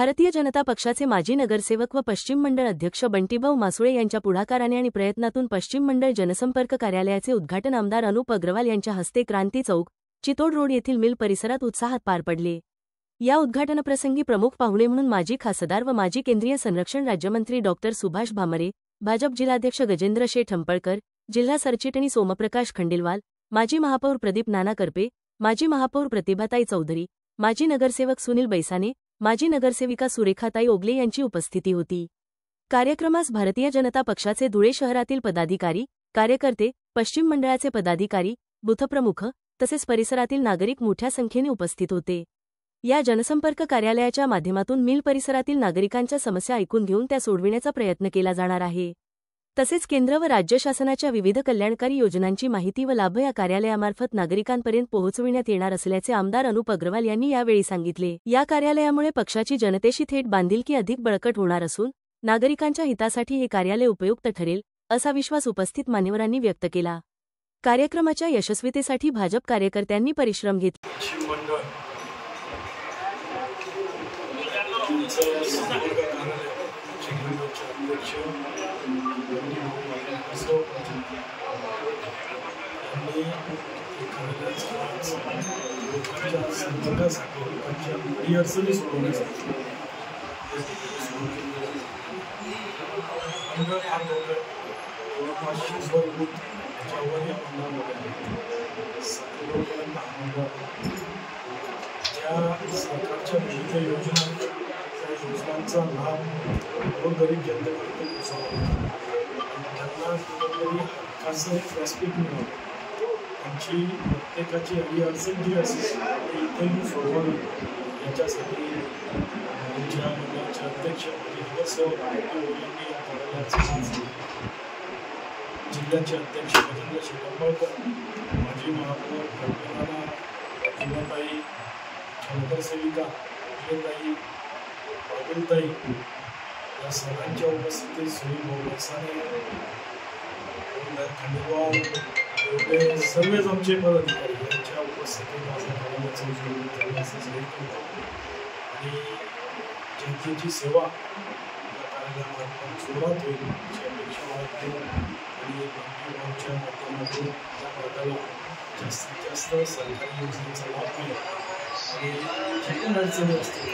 भारतीय जनता पक्षाचे माजी नगरसेवक व पश्चिम मंडळ अध्यक्ष बंटीभाऊ मासुळे यांच्या पुढाकाराने आणि प्रयत्नातून पश्चिम मंडळ जनसंपर्क कार्यालयाचे उद्घाटन आमदार अनुप अग्रवाल यांच्या हस्ते क्रांती चौक, चितोड रोड येथील मिल परिसरात उत्साहात पार पडले। या उद्घाटनप्रसंगी प्रमुख पाहुणे म्हणून माजी खासदार व माजी केंद्रीय संरक्षण राज्यमंत्री डॉ. सुभाष भामरे, भाजप जिल्हाध्यक्ष गजेंद्र शेठ हंपळकर, जिल्हा सरचिटणीस सोमप्रकाश खंडेलवाल, माजी महापौर प्रदीप नाना करपे, माजी महापौर प्रतिभाताई चौधरी, माजी नगरसेवक सुनील बैसाने, माजी नगरसेविका सुरेखाताई ओगले यांची उपस्थिती होती। कार्यक्रमास भारतीय जनता पक्षाचे धुळे शहरातील पदाधिकारी, कार्यकर्ते, पश्चिम मंडळाचे पदाधिकारी, बूथप्रमुख तसेच परिसरातील नागरिक मोठ्या संख्येने उपस्थित होते। या जनसंपर्क कार्यालयाच्या माध्यमातून मिल परिसरातील नागरिकांच्या समस्या ऐकून घेऊन त्या सोडविण्याचा प्रयत्न केला जाणार आहे। तसेच केंद्र व राज्य शासनाच्या विविध कल्याणकारी योजनांची माहिती व लाभ या कार्यालयामार्फत नागरिकांपर्यंत पोहोचविण्यात येणार असल्याचे आमदार अनुप अग्रवाल यांनी यावेळी सांगितले। या कार्यालयामुळे पक्षाची जनतेशी थेट बांधिलकी अधिक बळकट होणार असून नागरिकांच्या हितासाठी हे कार्यालय उपयुक्त ठरेल असा विश्वास उपस्थित मान्यवरांनी व्यक्त केला। कार्यक्रमाच्या यशस्वीतेसाठी भाजप कार्यकर्त्यांनी परिश्रम घेतले। सरकारच्या विविध योजनांचा लाभ गरीब जनतेपर्यंत पोहोचवला त्यांना कुठेतरी हक्काचं एक व्यासपीठ मिळावं, त्यांची प्रत्येकाची अडीअडचण जी असेल ती इथेही सोडवावी याच्यासाठी आमच्या मंडळाचे अध्यक्ष नगरसेवक यांनी या कार्यालयाचे जिल्ह्याचे अध्यक्ष गजेंद्र शेठ हंपळकर, माजी महापौर प्रदीप नाना, प्रतिभाताई, नगरसेविका बाबुलताई या सर्वांच्या उपस्थितीत सुनील बैसाने, खंडेलवाल, सर्वच आमचे पदाधिकारी यांच्या उपस्थितीत माझ्या कार्यालयाचं उद्घाटन करण्याचं जाहीर करतो आणि जनतेची सेवा या कार्यालयामार्फत सुरुवात होईल याची अपेक्षा बाळगतो आणि बंटीभाऊच्या माध्यमातून या भागाला जास्तीत जास्त सरकारी योजनेचा लाभ मिळेल आणि जिथून अडचणी असतील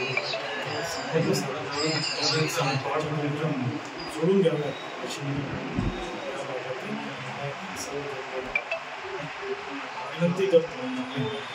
सोडून घ्याव्या अशी विनंती करतो।